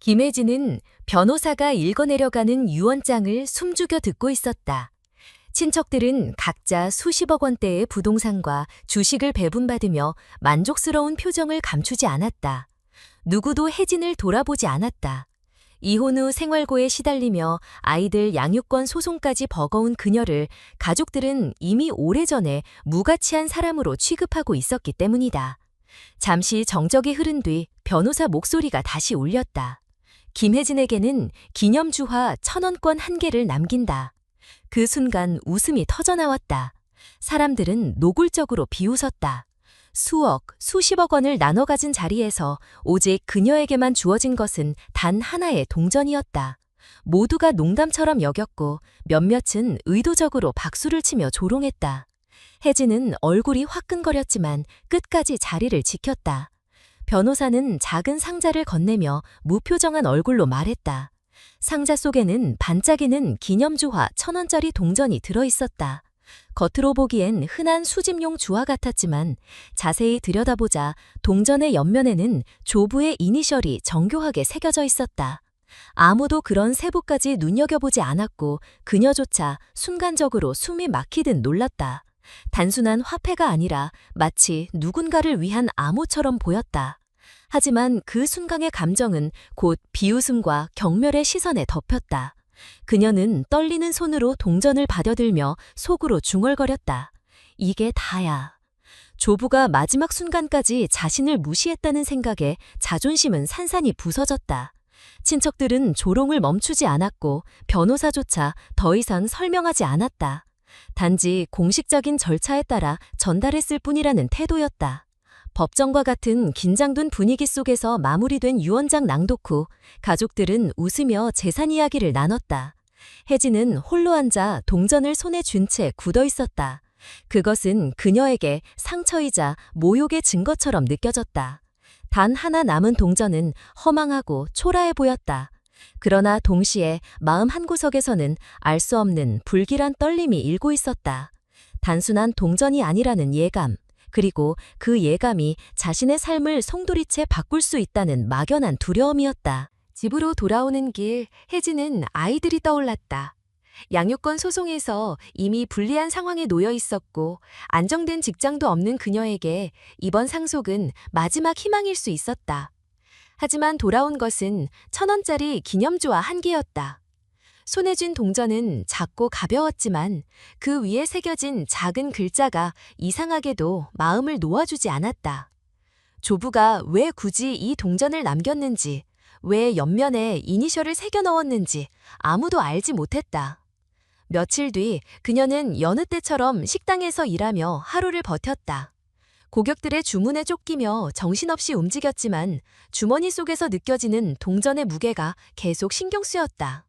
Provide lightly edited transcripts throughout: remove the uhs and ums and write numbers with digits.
김혜진은 변호사가 읽어내려가는 유언장을 숨죽여 듣고 있었다. 친척들은 각자 수십억 원대의 부동산과 주식을 배분받으며 만족스러운 표정을 감추지 않았다. 누구도 혜진을 돌아보지 않았다. 이혼 후 생활고에 시달리며 아이들 양육권 소송까지 버거운 그녀를 가족들은 이미 오래전에 무가치한 사람으로 취급하고 있었기 때문이다. 잠시 정적이 흐른 뒤 변호사 목소리가 다시 울렸다. 김혜진에게는 기념주화 1,000원권 1개를 남긴다. 그 순간 웃음이 터져나왔다. 사람들은 노골적으로 비웃었다. 수억, 수십억 원을 나눠 가진 자리에서 오직 그녀에게만 주어진 것은 단 하나의 동전이었다. 모두가 농담처럼 여겼고 몇몇은 의도적으로 박수를 치며 조롱했다. 혜진은 얼굴이 화끈거렸지만 끝까지 자리를 지켰다. 변호사는 작은 상자를 건네며 무표정한 얼굴로 말했다. 상자 속에는 반짝이는 기념주화 1,000원짜리 동전이 들어있었다. 겉으로 보기엔 흔한 수집용 주화 같았지만 자세히 들여다보자 동전의 옆면에는 조부의 이니셜이 정교하게 새겨져 있었다. 아무도 그런 세부까지 눈여겨보지 않았고 그녀조차 순간적으로 숨이 막히듯 놀랐다. 단순한 화폐가 아니라 마치 누군가를 위한 암호처럼 보였다. 하지만 그 순간의 감정은 곧 비웃음과 경멸의 시선에 덮였다. 그녀는 떨리는 손으로 동전을 받아들며 속으로 중얼거렸다. 이게 다야. 조부가 마지막 순간까지 자신을 무시했다는 생각에 자존심은 산산이 부서졌다. 친척들은 조롱을 멈추지 않았고 변호사조차 더 이상 설명하지 않았다. 단지 공식적인 절차에 따라 전달했을 뿐이라는 태도였다. 법정과 같은 긴장된 분위기 속에서 마무리된 유언장 낭독 후 가족들은 웃으며 재산 이야기를 나눴다. 혜진은 홀로 앉아 동전을 손에 쥔 채 굳어 있었다. 그것은 그녀에게 상처이자 모욕의 증거처럼 느껴졌다. 단 하나 남은 동전은 허망하고 초라해 보였다. 그러나 동시에 마음 한구석에서는 알 수 없는 불길한 떨림이 일고 있었다. 단순한 동전이 아니라는 예감, 그리고 그 예감이 자신의 삶을 송두리째 바꿀 수 있다는 막연한 두려움이었다. 집으로 돌아오는 길, 혜진은 아이들이 떠올랐다. 양육권 소송에서 이미 불리한 상황에 놓여 있었고 안정된 직장도 없는 그녀에게 이번 상속은 마지막 희망일 수 있었다. 하지만 돌아온 것은 1,000원짜리 기념주화 1개였다. 손에 쥔 동전은 작고 가벼웠지만 그 위에 새겨진 작은 글자가 이상하게도 마음을 놓아주지 않았다. 조부가 왜 굳이 이 동전을 남겼는지, 왜 옆면에 이니셜을 새겨 넣었는지 아무도 알지 못했다. 며칠 뒤 그녀는 여느 때처럼 식당에서 일하며 하루를 버텼다. 고객들의 주문에 쫓기며 정신없이 움직였지만 주머니 속에서 느껴지는 동전의 무게가 계속 신경 쓰였다.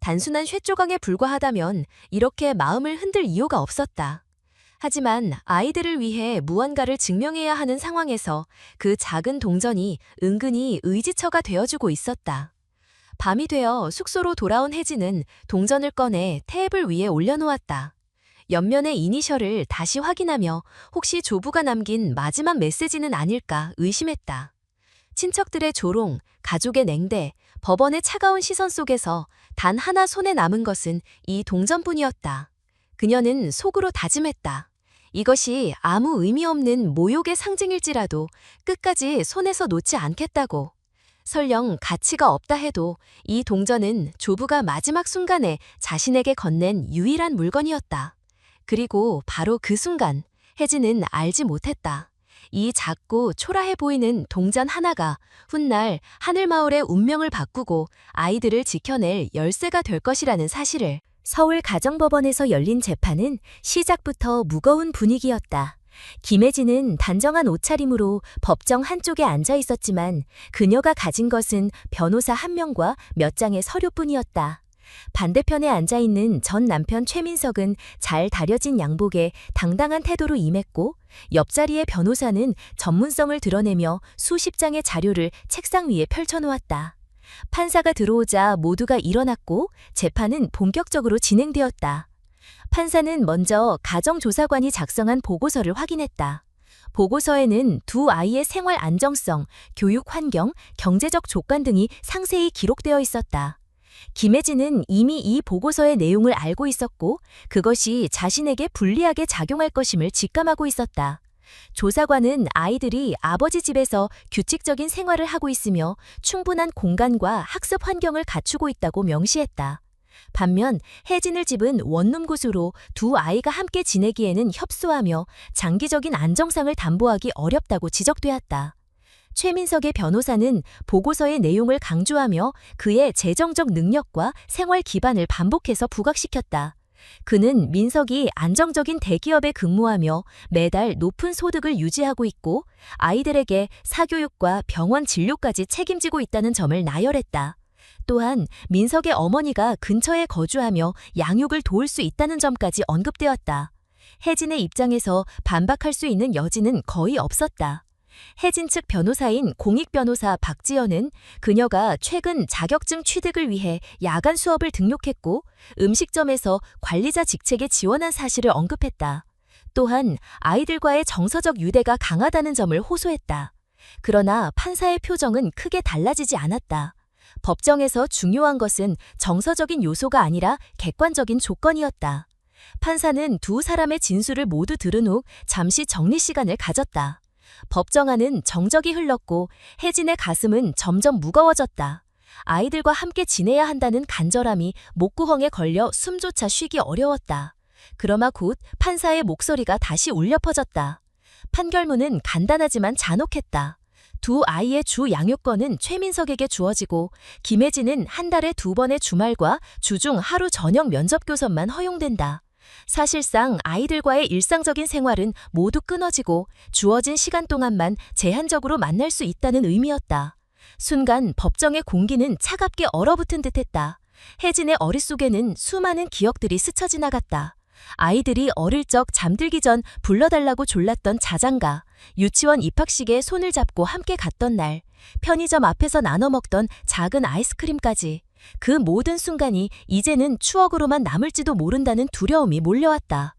단순한 쇳조각에 불과하다면 이렇게 마음을 흔들 이유가 없었다. 하지만 아이들을 위해 무언가를 증명해야 하는 상황에서 그 작은 동전이 은근히 의지처가 되어주고 있었다. 밤이 되어 숙소로 돌아온 혜진은 동전을 꺼내 테이블 위에 올려놓았다. 옆면의 이니셜을 다시 확인하며 혹시 조부가 남긴 마지막 메시지는 아닐까 의심했다. 친척들의 조롱, 가족의 냉대, 법원의 차가운 시선 속에서 단 하나 손에 남은 것은 이 동전뿐이었다. 그녀는 속으로 다짐했다. 이것이 아무 의미 없는 모욕의 상징일지라도 끝까지 손에서 놓지 않겠다고. 설령 가치가 없다 해도 이 동전은 조부가 마지막 순간에 자신에게 건넨 유일한 물건이었다. 그리고 바로 그 순간 혜진은 알지 못했다. 이 작고 초라해 보이는 동전 하나가 훗날 하늘마을의 운명을 바꾸고 아이들을 지켜낼 열쇠가 될 것이라는 사실을. 서울 가정법원에서 열린 재판은 시작부터 무거운 분위기였다. 김혜진은 단정한 옷차림으로 법정 한쪽에 앉아 있었지만 그녀가 가진 것은 변호사 1명과 몇 장의 서류뿐이었다. 반대편에 앉아있는 전 남편 최민석은 잘 다려진 양복에 당당한 태도로 임했고 옆자리의 변호사는 전문성을 드러내며 수십 장의 자료를 책상 위에 펼쳐놓았다. 판사가 들어오자 모두가 일어났고 재판은 본격적으로 진행되었다. 판사는 먼저 가정조사관이 작성한 보고서를 확인했다. 보고서에는 두 아이의 생활 안정성, 교육 환경, 경제적 조건 등이 상세히 기록되어 있었다. 김혜진은 이미 이 보고서의 내용을 알고 있었고 그것이 자신에게 불리하게 작용할 것임을 직감하고 있었다. 조사관은 아이들이 아버지 집에서 규칙적인 생활을 하고 있으며 충분한 공간과 학습 환경을 갖추고 있다고 명시했다. 반면 혜진을 집은 원룸 구수로 두 아이가 함께 지내기에는 협소하며 장기적인 안정상을 담보하기 어렵다고 지적되었다. 최민석의 변호사는 보고서의 내용을 강조하며 그의 재정적 능력과 생활 기반을 반복해서 부각시켰다. 그는 민석이 안정적인 대기업에 근무하며 매달 높은 소득을 유지하고 있고 아이들에게 사교육과 병원 진료까지 책임지고 있다는 점을 나열했다. 또한 민석의 어머니가 근처에 거주하며 양육을 도울 수 있다는 점까지 언급되었다. 혜진의 입장에서 반박할 수 있는 여지는 거의 없었다. 혜진 측 변호사인 공익변호사 박지연은 그녀가 최근 자격증 취득을 위해 야간 수업을 등록했고 음식점에서 관리자 직책에 지원한 사실을 언급했다. 또한 아이들과의 정서적 유대가 강하다는 점을 호소했다. 그러나 판사의 표정은 크게 달라지지 않았다. 법정에서 중요한 것은 정서적인 요소가 아니라 객관적인 조건이었다. 판사는 두 사람의 진술을 모두 들은 후 잠시 정리 시간을 가졌다. 법정 안은 정적이 흘렀고 혜진의 가슴은 점점 무거워졌다. 아이들과 함께 지내야 한다는 간절함이 목구멍에 걸려 숨조차 쉬기 어려웠다. 그러나 곧 판사의 목소리가 다시 울려 퍼졌다. 판결문은 간단하지만 잔혹했다. 두 아이의 주 양육권은 최민석에게 주어지고 김혜진은 한 달에 2번의 주말과 주중 하루 저녁 면접 교섭만 허용된다. 사실상 아이들과의 일상적인 생활은 모두 끊어지고 주어진 시간 동안만 제한적으로 만날 수 있다는 의미였다. 순간 법정의 공기는 차갑게 얼어붙은 듯했다. 혜진의 머릿속에는 수많은 기억들이 스쳐 지나갔다. 아이들이 어릴 적 잠들기 전 불러달라고 졸랐던 자장가, 유치원 입학식에 손을 잡고 함께 갔던 날, 편의점 앞에서 나눠 먹던 작은 아이스크림까지. 그 모든 순간이 이제는 추억으로만 남을지도 모른다는 두려움이 몰려왔다.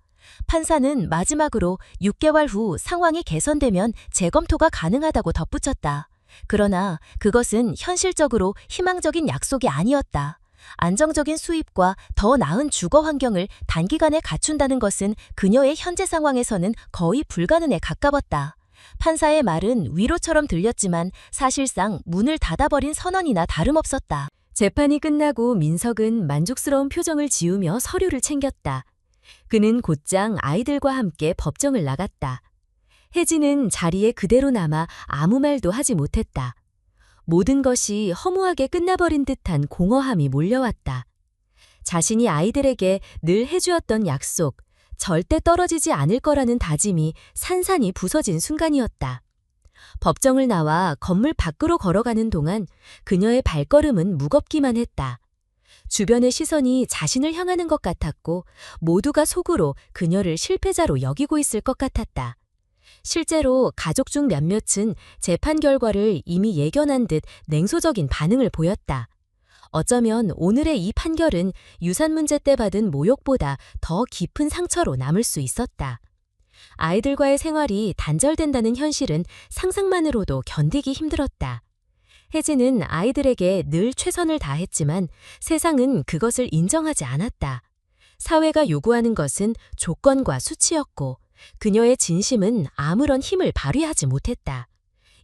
판사는 마지막으로 6개월 후 상황이 개선되면 재검토가 가능하다고 덧붙였다. 그러나 그것은 현실적으로 희망적인 약속이 아니었다. 안정적인 수입과 더 나은 주거 환경을 단기간에 갖춘다는 것은 그녀의 현재 상황에서는 거의 불가능에 가까웠다. 판사의 말은 위로처럼 들렸지만 사실상 문을 닫아버린 선언이나 다름없었다. 재판이 끝나고 민석은 만족스러운 표정을 지으며 서류를 챙겼다. 그는 곧장 아이들과 함께 법정을 나갔다. 혜진은 자리에 그대로 남아 아무 말도 하지 못했다. 모든 것이 허무하게 끝나버린 듯한 공허함이 몰려왔다. 자신이 아이들에게 늘 해주었던 약속, 절대 떨어지지 않을 거라는 다짐이 산산이 부서진 순간이었다. 법정을 나와 건물 밖으로 걸어가는 동안 그녀의 발걸음은 무겁기만 했다. 주변의 시선이 자신을 향하는 것 같았고 모두가 속으로 그녀를 실패자로 여기고 있을 것 같았다. 실제로 가족 중 몇몇은 재판 결과를 이미 예견한 듯 냉소적인 반응을 보였다. 어쩌면 오늘의 이 판결은 유산 문제 때 받은 모욕보다 더 깊은 상처로 남을 수 있었다. 아이들과의 생활이 단절된다는 현실은 상상만으로도 견디기 힘들었다. 혜진은 아이들에게 늘 최선을 다했지만 세상은 그것을 인정하지 않았다. 사회가 요구하는 것은 조건과 수치였고 그녀의 진심은 아무런 힘을 발휘하지 못했다.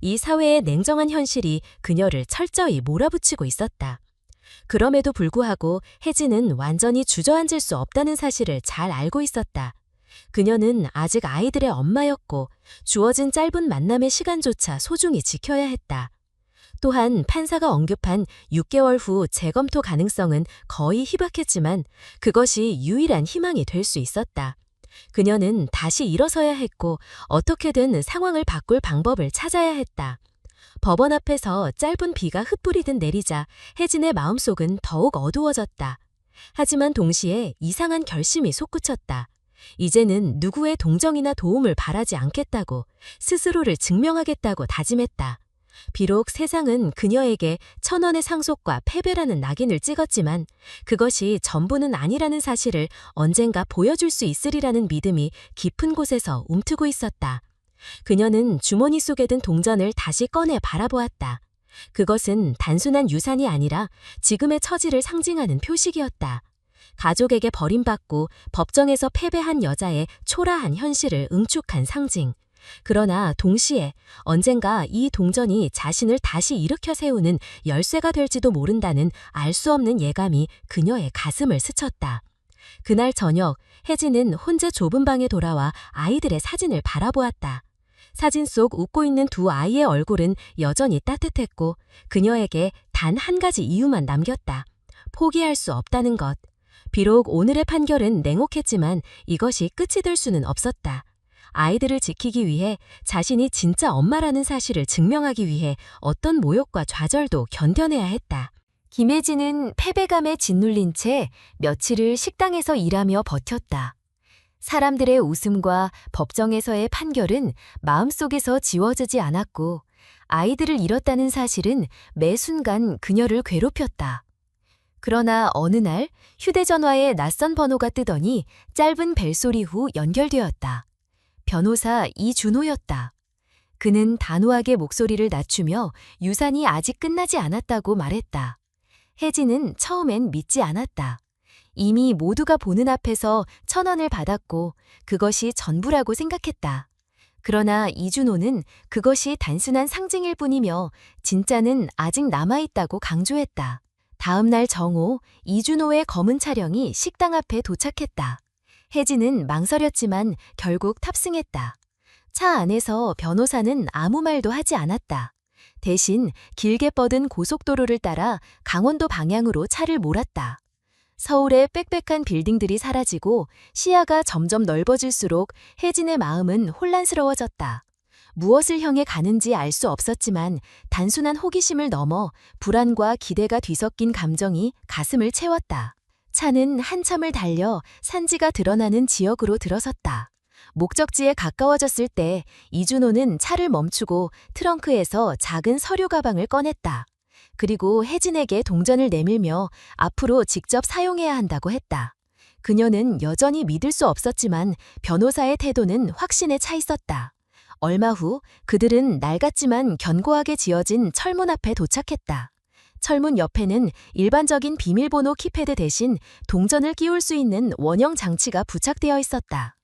이 사회의 냉정한 현실이 그녀를 철저히 몰아붙이고 있었다. 그럼에도 불구하고 혜진은 완전히 주저앉을 수 없다는 사실을 잘 알고 있었다. 그녀는 아직 아이들의 엄마였고 주어진 짧은 만남의 시간조차 소중히 지켜야 했다. 또한 판사가 언급한 6개월 후 재검토 가능성은 거의 희박했지만 그것이 유일한 희망이 될 수 있었다. 그녀는 다시 일어서야 했고 어떻게든 상황을 바꿀 방법을 찾아야 했다. 법원 앞에서 짧은 비가 흩뿌리듯 내리자 혜진의 마음속은 더욱 어두워졌다. 하지만 동시에 이상한 결심이 솟구쳤다. 이제는 누구의 동정이나 도움을 바라지 않겠다고 스스로를 증명하겠다고 다짐했다. 비록 세상은 그녀에게 1000원의 상속과 패배라는 낙인을 찍었지만 그것이 전부는 아니라는 사실을 언젠가 보여줄 수 있으리라는 믿음이 깊은 곳에서 움트고 있었다. 그녀는 주머니 속에 든 동전을 다시 꺼내 바라보았다. 그것은 단순한 유산이 아니라 지금의 처지를 상징하는 표식이었다. 가족에게 버림받고 법정에서 패배한 여자의 초라한 현실을 응축한 상징. 그러나 동시에 언젠가 이 동전이 자신을 다시 일으켜 세우는 열쇠가 될지도 모른다는 알 수 없는 예감이 그녀의 가슴을 스쳤다. 그날 저녁, 혜진은 혼자 좁은 방에 돌아와 아이들의 사진을 바라보았다. 사진 속 웃고 있는 두 아이의 얼굴은 여전히 따뜻했고 그녀에게 단 한 가지 이유만 남겼다. 포기할 수 없다는 것. 비록 오늘의 판결은 냉혹했지만 이것이 끝이 될 수는 없었다. 아이들을 지키기 위해 자신이 진짜 엄마라는 사실을 증명하기 위해 어떤 모욕과 좌절도 견뎌내야 했다. 김혜진은 패배감에 짓눌린 채 며칠을 식당에서 일하며 버텼다. 사람들의 웃음과 법정에서의 판결은 마음속에서 지워지지 않았고 아이들을 잃었다는 사실은 매 순간 그녀를 괴롭혔다. 그러나 어느 날 휴대전화에 낯선 번호가 뜨더니 짧은 벨소리 후 연결되었다. 변호사 이준호였다. 그는 단호하게 목소리를 낮추며 유산이 아직 끝나지 않았다고 말했다. 혜진은 처음엔 믿지 않았다. 이미 모두가 보는 앞에서 1,000원을 받았고 그것이 전부라고 생각했다. 그러나 이준호는 그것이 단순한 상징일 뿐이며 진짜는 아직 남아있다고 강조했다. 다음 날 정오, 이준호의 검은 차량이 식당 앞에 도착했다. 혜진은 망설였지만 결국 탑승했다. 차 안에서 변호사는 아무 말도 하지 않았다. 대신 길게 뻗은 고속도로를 따라 강원도 방향으로 차를 몰았다. 서울의 빽빽한 빌딩들이 사라지고 시야가 점점 넓어질수록 혜진의 마음은 혼란스러워졌다. 무엇을 향해 가는지 알 수 없었지만 단순한 호기심을 넘어 불안과 기대가 뒤섞인 감정이 가슴을 채웠다. 차는 한참을 달려 산지가 드러나는 지역으로 들어섰다. 목적지에 가까워졌을 때 이준호는 차를 멈추고 트렁크에서 작은 서류 가방을 꺼냈다. 그리고 혜진에게 동전을 내밀며 앞으로 직접 사용해야 한다고 했다. 그녀는 여전히 믿을 수 없었지만 변호사의 태도는 확신에 차 있었다. 얼마 후 그들은 낡았지만 견고하게 지어진 철문 앞에 도착했다. 철문 옆에는 일반적인 비밀번호 키패드 대신 동전을 끼울 수 있는 원형 장치가 부착되어 있었다.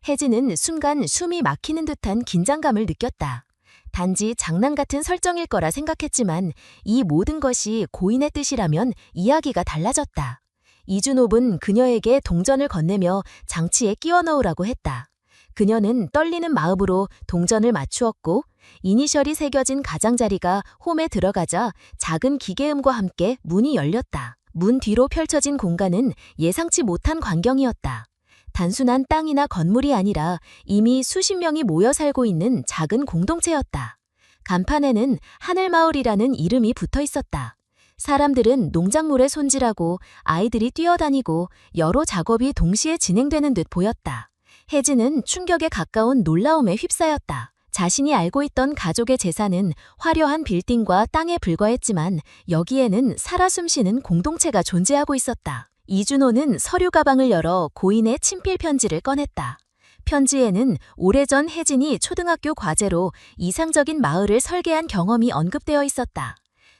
혜진은 순간 숨이 막히는 듯한 긴장감을 느꼈다. 단지 장난 같은 설정일 거라 생각했지만 이 모든 것이 고인의 뜻이라면 이야기가 달라졌다. 이준호는 그녀에게 동전을 건네며 장치에 끼워 넣으라고 했다. 그녀는 떨리는 마음으로 동전을 맞추었고 이니셜이 새겨진 가장자리가 홈에 들어가자 작은 기계음과 함께 문이 열렸다. 문 뒤로 펼쳐진 공간은 예상치 못한 광경이었다. 단순한 땅이나 건물이 아니라 이미 수십 명이 모여 살고 있는 작은 공동체였다. 간판에는 하늘마을이라는 이름이 붙어 있었다. 사람들은 농작물에 손질하고 아이들이 뛰어다니고 여러 작업이 동시에 진행되는 듯 보였다. 혜진은 충격에 가까운 놀라움에 휩싸였다. 자신이 알고 있던 가족의 재산은 화려한 빌딩과 땅에 불과했지만 여기에는 살아 숨쉬는 공동체가 존재하고 있었다. 이준호는 서류 가방을 열어 고인의 친필 편지를 꺼냈다. 편지에는 오래전 혜진이 초등학교 과제로 이상적인 마을을 설계한 경험이 언급되어 있었다.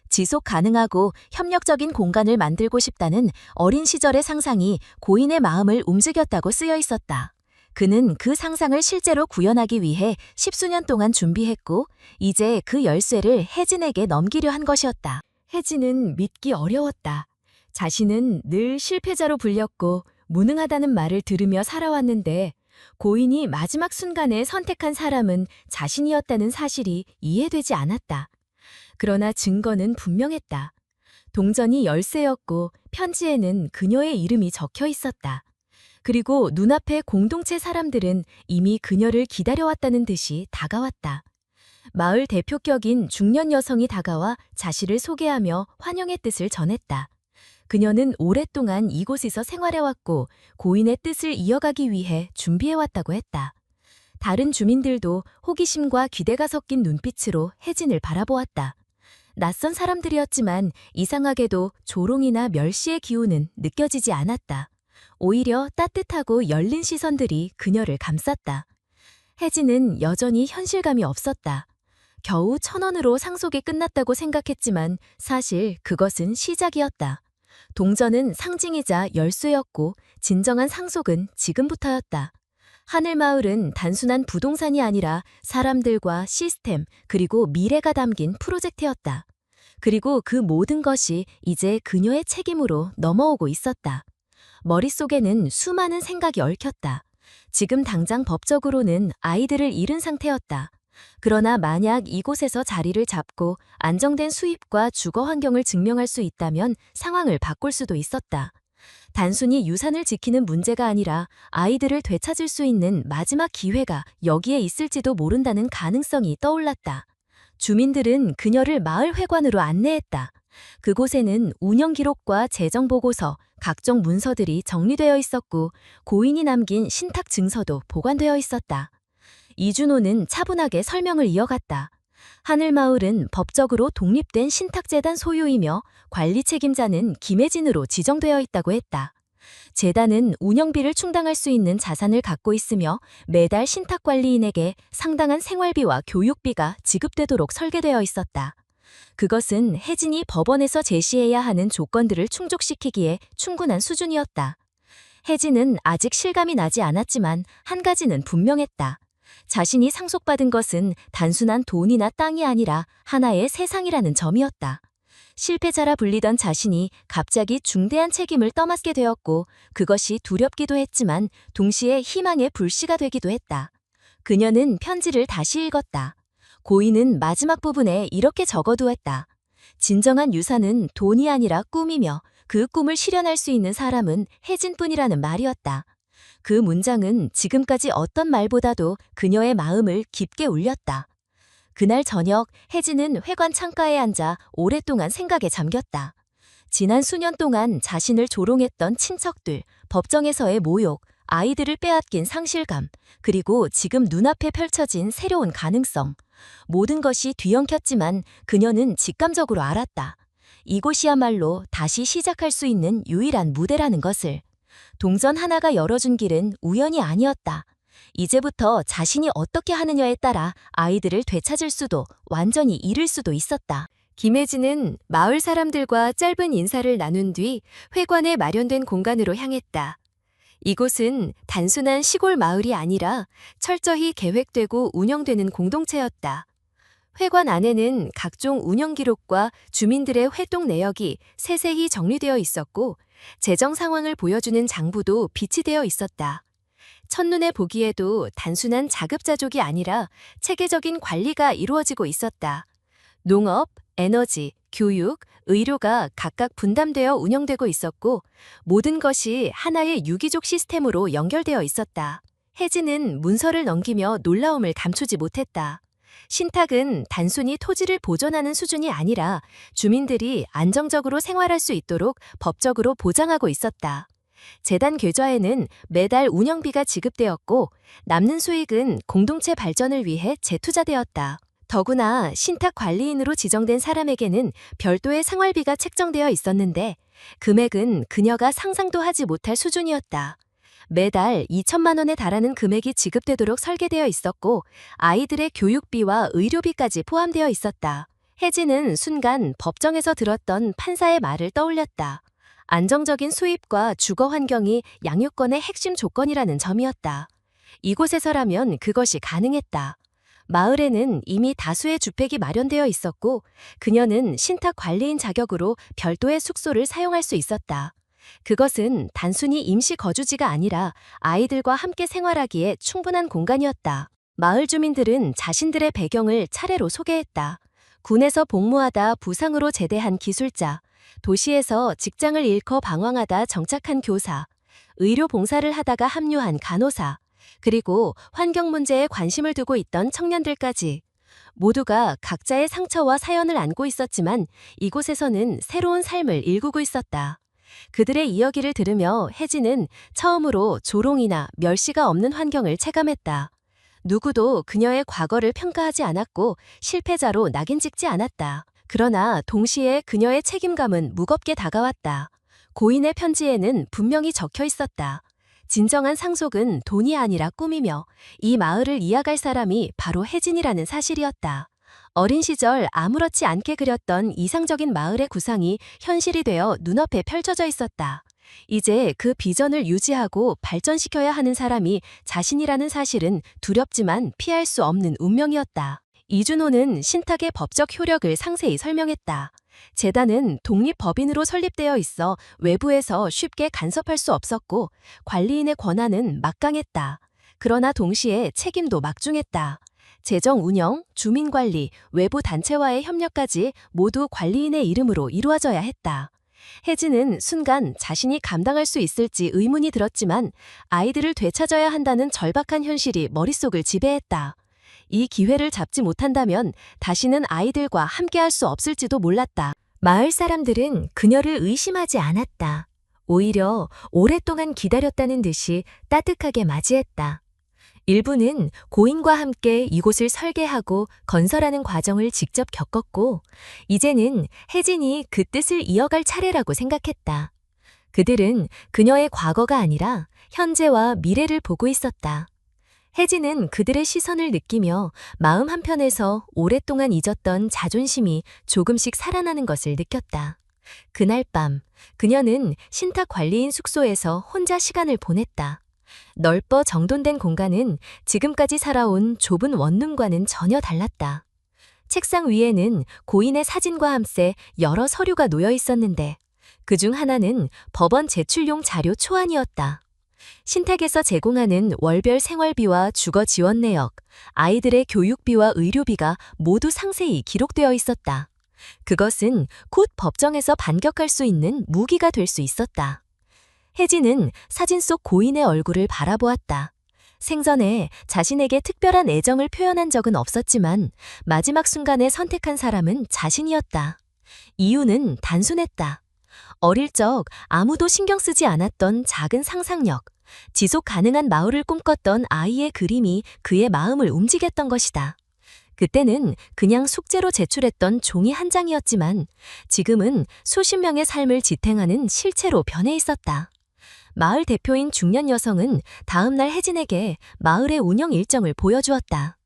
지속 가능하고 협력적인 공간을 만들고 싶다는 어린 시절의 상상이 고인의 마음을 움직였다고 쓰여 있었다. 그는 그 상상을 실제로 구현하기 위해 10수년 동안 준비했고 이제 그 열쇠를 혜진에게 넘기려 한 것이었다. 혜진은 믿기 어려웠다. 자신은 늘 실패자로 불렸고 무능하다는 말을 들으며 살아왔는데 고인이 마지막 순간에 선택한 사람은 자신이었다는 사실이 이해되지 않았다. 그러나 증거는 분명했다. 동전이 열쇠였고 편지에는 그녀의 이름이 적혀 있었다. 그리고 눈앞의 공동체 사람들은 이미 그녀를 기다려왔다는 듯이 다가왔다. 마을 대표격인 중년 여성이 다가와 자신을 소개하며 환영의 뜻을 전했다. 그녀는 오랫동안 이곳에서 생활해왔고 고인의 뜻을 이어가기 위해 준비해왔다고 했다. 다른 주민들도 호기심과 기대가 섞인 눈빛으로 혜진을 바라보았다. 낯선 사람들이었지만 이상하게도 조롱이나 멸시의 기운은 느껴지지 않았다. 오히려 따뜻하고 열린 시선들이 그녀를 감쌌다. 혜진은 여전히 현실감이 없었다. 겨우 1,000원으로 상속이 끝났다고 생각했지만 사실 그것은 시작이었다. 동전은 상징이자 열쇠였고 진정한 상속은 지금부터였다. 하늘마을은 단순한 부동산이 아니라 사람들과 시스템 그리고 미래가 담긴 프로젝트였다. 그리고 그 모든 것이 이제 그녀의 책임으로 넘어오고 있었다. 머릿속에는 수많은 생각이 얽혔다. 지금 당장 법적으로는 아이들을 잃은 상태였다. 그러나 만약 이곳에서 자리를 잡고 안정된 수입과 주거 환경을 증명할 수 있다면 상황을 바꿀 수도 있었다. 단순히 유산을 지키는 문제가 아니라 아이들을 되찾을 수 있는 마지막 기회가 여기에 있을지도 모른다는 가능성이 떠올랐다. 주민들은 그녀를 마을 회관으로 안내했다. 그곳에는 운영 기록과 재정 보고서, 각종 문서들이 정리되어 있었고 고인이 남긴 신탁 증서도 보관되어 있었다. 이준호는 차분하게 설명을 이어갔다. 하늘마을은 법적으로 독립된 신탁재단 소유이며 관리 책임자는 김혜진으로 지정되어 있다고 했다. 재단은 운영비를 충당할 수 있는 자산을 갖고 있으며 매달 신탁관리인에게 상당한 생활비와 교육비가 지급되도록 설계되어 있었다. 그것은 혜진이 법원에서 제시해야 하는 조건들을 충족시키기에 충분한 수준이었다. 혜진은 아직 실감이 나지 않았지만 한 가지는 분명했다. 자신이 상속받은 것은 단순한 돈이나 땅이 아니라 하나의 세상이라는 점이었다. 실패자라 불리던 자신이 갑자기 중대한 책임을 떠맡게 되었고 그것이 두렵기도 했지만 동시에 희망의 불씨가 되기도 했다. 그녀는 편지를 다시 읽었다. 고인은 마지막 부분에 이렇게 적어두었다. 진정한 유산은 돈이 아니라 꿈이며 그 꿈을 실현할 수 있는 사람은 혜진뿐이라는 말이었다. 그 문장은 지금까지 어떤 말보다도 그녀의 마음을 깊게 울렸다. 그날 저녁 혜진은 회관 창가에 앉아 오랫동안 생각에 잠겼다. 지난 수년 동안 자신을 조롱했던 친척들, 법정에서의 모욕, 아이들을 빼앗긴 상실감, 그리고 지금 눈앞에 펼쳐진 새로운 가능성. 모든 것이 뒤엉켰지만 그녀는 직감적으로 알았다. 이곳이야말로 다시 시작할 수 있는 유일한 무대라는 것을. 동전 하나가 열어준 길은 우연이 아니었다. 이제부터 자신이 어떻게 하느냐에 따라 아이들을 되찾을 수도 완전히 잃을 수도 있었다. 김혜진은 마을 사람들과 짧은 인사를 나눈 뒤 회관에 마련된 공간으로 향했다. 이곳은 단순한 시골 마을이 아니라 철저히 계획되고 운영되는 공동체였다. 회관 안에는 각종 운영 기록과 주민들의 활동 내역이 세세히 정리되어 있었고 재정 상황을 보여주는 장부도 비치되어 있었다. 첫눈에 보기에도 단순한 자급자족이 아니라 체계적인 관리가 이루어지고 있었다. 농업, 에너지, 교육, 의료가 각각 분담되어 운영되고 있었고 모든 것이 하나의 유기적 시스템으로 연결되어 있었다. 혜진은 문서를 넘기며 놀라움을 감추지 못했다. 신탁은 단순히 토지를 보존하는 수준이 아니라 주민들이 안정적으로 생활할 수 있도록 법적으로 보장하고 있었다. 재단 계좌에는 매달 운영비가 지급되었고 남는 수익은 공동체 발전을 위해 재투자되었다. 더구나 신탁 관리인으로 지정된 사람에게는 별도의 생활비가 책정되어 있었는데 금액은 그녀가 상상도 하지 못할 수준이었다. 매달 2천만 원에 달하는 금액이 지급되도록 설계되어 있었고 아이들의 교육비와 의료비까지 포함되어 있었다. 혜진은 순간 법정에서 들었던 판사의 말을 떠올렸다. 안정적인 수입과 주거 환경이 양육권의 핵심 조건이라는 점이었다. 이곳에서라면 그것이 가능했다. 마을에는 이미 다수의 주택이 마련되어 있었고 그녀는 신탁 관리인 자격으로 별도의 숙소를 사용할 수 있었다. 그것은 단순히 임시 거주지가 아니라 아이들과 함께 생활하기에 충분한 공간이었다. 마을 주민들은 자신들의 배경을 차례로 소개했다. 군에서 복무하다 부상으로 제대한 기술자, 도시에서 직장을 잃고 방황하다 정착한 교사, 의료 봉사를 하다가 합류한 간호사, 그리고 환경 문제에 관심을 두고 있던 청년들까지. 모두가 각자의 상처와 사연을 안고 있었지만 이곳에서는 새로운 삶을 일구고 있었다. 그들의 이야기를 들으며 혜진은 처음으로 조롱이나 멸시가 없는 환경을 체감했다. 누구도 그녀의 과거를 평가하지 않았고 실패자로 낙인 찍지 않았다. 그러나 동시에 그녀의 책임감은 무겁게 다가왔다. 고인의 편지에는 분명히 적혀 있었다. 진정한 상속은 돈이 아니라 꿈이며 이 마을을 이어갈 사람이 바로 혜진이라는 사실이었다. 어린 시절 아무렇지 않게 그렸던 이상적인 마을의 구상이 현실이 되어 눈앞에 펼쳐져 있었다. 이제 그 비전을 유지하고 발전시켜야 하는 사람이 자신이라는 사실은 두렵지만 피할 수 없는 운명이었다. 이준호는 신탁의 법적 효력을 상세히 설명했다. 재단은 독립법인으로 설립되어 있어 외부에서 쉽게 간섭할 수 없었고 관리인의 권한은 막강했다. 그러나 동시에 책임도 막중했다. 재정 운영, 주민관리, 외부 단체와의 협력까지 모두 관리인의 이름으로 이루어져야 했다. 혜진은 순간 자신이 감당할 수 있을지 의문이 들었지만 아이들을 되찾아야 한다는 절박한 현실이 머릿속을 지배했다. 이 기회를 잡지 못한다면 다시는 아이들과 함께할 수 없을지도 몰랐다. 마을 사람들은 그녀를 의심하지 않았다. 오히려 오랫동안 기다렸다는 듯이 따뜻하게 맞이했다. 일부는 고인과 함께 이곳을 설계하고 건설하는 과정을 직접 겪었고, 이제는 혜진이 그 뜻을 이어갈 차례라고 생각했다. 그들은 그녀의 과거가 아니라 현재와 미래를 보고 있었다. 혜진은 그들의 시선을 느끼며 마음 한편에서 오랫동안 잊었던 자존심이 조금씩 살아나는 것을 느꼈다. 그날 밤, 그녀는 신탁 관리인 숙소에서 혼자 시간을 보냈다. 넓어 정돈된 공간은 지금까지 살아온 좁은 원룸과는 전혀 달랐다. 책상 위에는 고인의 사진과 함께 여러 서류가 놓여 있었는데 그중 하나는 법원 제출용 자료 초안이었다. 신탁에서 제공하는 월별 생활비와 주거 지원 내역, 아이들의 교육비와 의료비가 모두 상세히 기록되어 있었다. 그것은 곧 법정에서 반격할 수 있는 무기가 될 수 있었다. 혜진은 사진 속 고인의 얼굴을 바라보았다. 생전에 자신에게 특별한 애정을 표현한 적은 없었지만 마지막 순간에 선택한 사람은 자신이었다. 이유는 단순했다. 어릴 적 아무도 신경 쓰지 않았던 작은 상상력, 지속 가능한 마을을 꿈꿨던 아이의 그림이 그의 마음을 움직였던 것이다. 그때는 그냥 숙제로 제출했던 종이 한 장이었지만 지금은 수십 명의 삶을 지탱하는 실체로 변해 있었다. 마을 대표인 중년 여성은 다음 날 혜진에게 마을의 운영 일정을 보여주었다.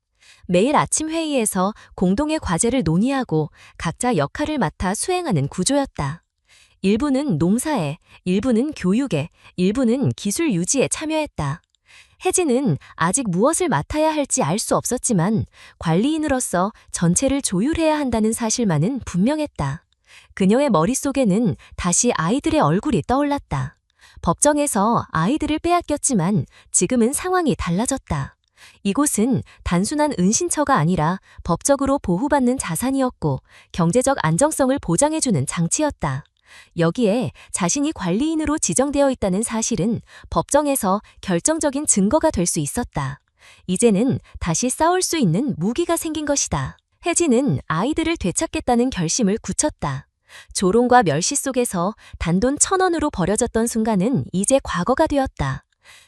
매일 아침 회의에서 공동의 과제를 논의하고 각자 역할을 맡아 수행하는 구조였다. 일부는 농사에, 일부는 교육에, 일부는 기술 유지에 참여했다. 혜진은 아직 무엇을 맡아야 할지 알 수 없었지만 관리인으로서 전체를 조율해야 한다는 사실만은 분명했다. 그녀의 머릿속에는 다시 아이들의 얼굴이 떠올랐다. 법정에서 아이들을 빼앗겼지만 지금은 상황이 달라졌다. 이곳은 단순한 은신처가 아니라 법적으로 보호받는 자산이었고 경제적 안정성을 보장해주는 장치였다. 여기에 자신이 관리인으로 지정되어 있다는 사실은 법정에서 결정적인 증거가 될 수 있었다. 이제는 다시 싸울 수 있는 무기가 생긴 것이다. 혜진은 아이들을 되찾겠다는 결심을 굳혔다. 조롱과 멸시 속에서 단돈 1,000원으로 버려졌던 순간은 이제 과거가 되었다.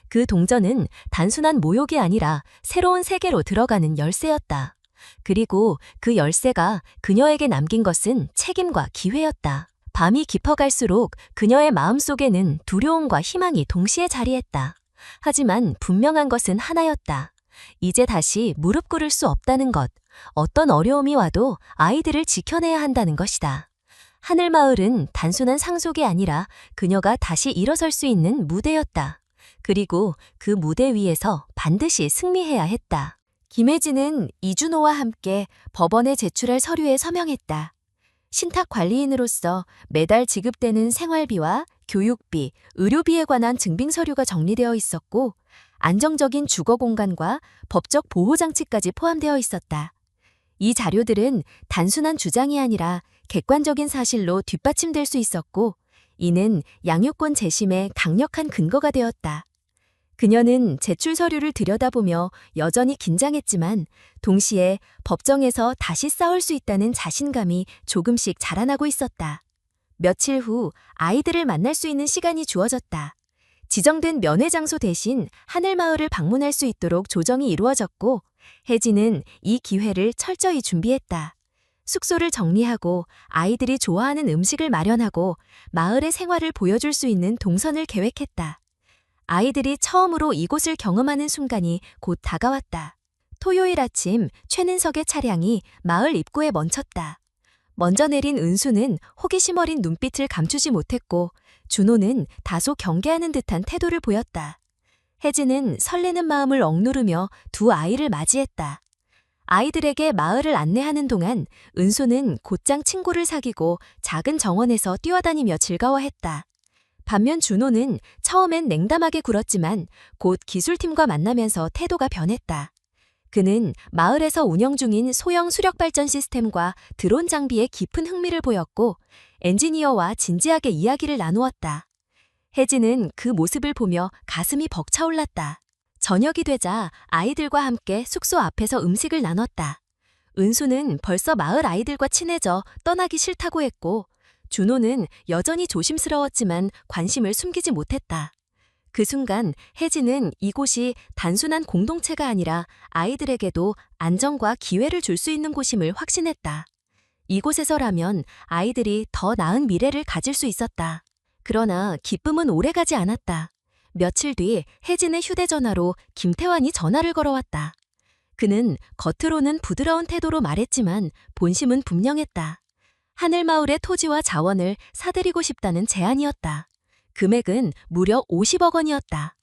그 동전은 단순한 모욕이 아니라 새로운 세계로 들어가는 열쇠였다. 그리고 그 열쇠가 그녀에게 남긴 것은 책임과 기회였다. 밤이 깊어갈수록 그녀의 마음속에는 두려움과 희망이 동시에 자리했다. 하지만 분명한 것은 하나였다. 이제 다시 무릎 꿇을 수 없다는 것, 어떤 어려움이 와도 아이들을 지켜내야 한다는 것이다. 하늘마을은 단순한 상속이 아니라 그녀가 다시 일어설 수 있는 무대였다. 그리고 그 무대 위에서 반드시 승리해야 했다. 김혜진은 이준호와 함께 법원에 제출할 서류에 서명했다. 신탁 관리인으로서 매달 지급되는 생활비와 교육비, 의료비에 관한 증빙 서류가 정리되어 있었고 안정적인 주거 공간과 법적 보호 장치까지 포함되어 있었다. 이 자료들은 단순한 주장이 아니라 객관적인 사실로 뒷받침될 수 있었고 이는 양육권 재심의 강력한 근거가 되었다. 그녀는 제출 서류를 들여다보며 여전히 긴장했지만 동시에 법정에서 다시 싸울 수 있다는 자신감이 조금씩 자라나고 있었다. 며칠 후 아이들을 만날 수 있는 시간이 주어졌다. 지정된 면회 장소 대신 하늘마을을 방문할 수 있도록 조정이 이루어졌고 혜진은 이 기회를 철저히 준비했다. 숙소를 정리하고 아이들이 좋아하는 음식을 마련하고 마을의 생활을 보여줄 수 있는 동선을 계획했다. 아이들이 처음으로 이곳을 경험하는 순간이 곧 다가왔다. 토요일 아침 최는석의 차량이 마을 입구에 멈췄다. 먼저 내린 은수는 호기심 어린 눈빛을 감추지 못했고 준호는 다소 경계하는 듯한 태도를 보였다. 혜진은 설레는 마음을 억누르며 두 아이를 맞이했다. 아이들에게 마을을 안내하는 동안 은수는 곧장 친구를 사귀고 작은 정원에서 뛰어다니며 즐거워했다. 반면 준호는 처음엔 냉담하게 굴었지만 곧 기술팀과 만나면서 태도가 변했다. 그는 마을에서 운영 중인 소형 수력발전 시스템과 드론 장비에 깊은 흥미를 보였고 엔지니어와 진지하게 이야기를 나누었다. 혜진은 그 모습을 보며 가슴이 벅차올랐다. 저녁이 되자 아이들과 함께 숙소 앞에서 음식을 나눴다. 은수는 벌써 마을 아이들과 친해져 떠나기 싫다고 했고 준호는 여전히 조심스러웠지만 관심을 숨기지 못했다. 그 순간 혜진은 이곳이 단순한 공동체가 아니라 아이들에게도 안정과 기회를 줄 수 있는 곳임을 확신했다. 이곳에서라면 아이들이 더 나은 미래를 가질 수 있었다. 그러나 기쁨은 오래가지 않았다. 며칠 뒤 혜진의 휴대전화로 김태환이 전화를 걸어왔다. 그는 겉으로는 부드러운 태도로 말했지만 본심은 분명했다. 하늘마을의 토지와 자원을 사들이고 싶다는 제안이었다. 금액은 무려 50억 원이었다.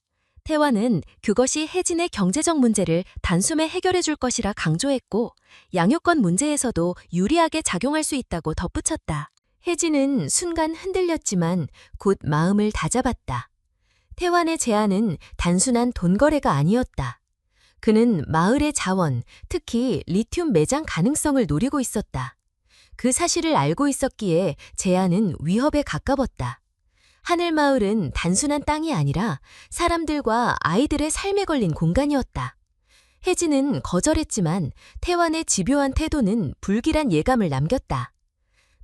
태환은 그것이 혜진의 경제적 문제를 단숨에 해결해 줄 것이라 강조했고 양육권 문제에서도 유리하게 작용할 수 있다고 덧붙였다. 혜진은 순간 흔들렸지만 곧 마음을 다잡았다. 태환의 제안은 단순한 돈 거래가 아니었다. 그는 마을의 자원, 특히 리튬 매장 가능성을 노리고 있었다. 그 사실을 알고 있었기에 제안은 위협에 가까웠다. 하늘마을은 단순한 땅이 아니라 사람들과 아이들의 삶에 걸린 공간이었다. 혜진은 거절했지만 태환의 집요한 태도는 불길한 예감을 남겼다.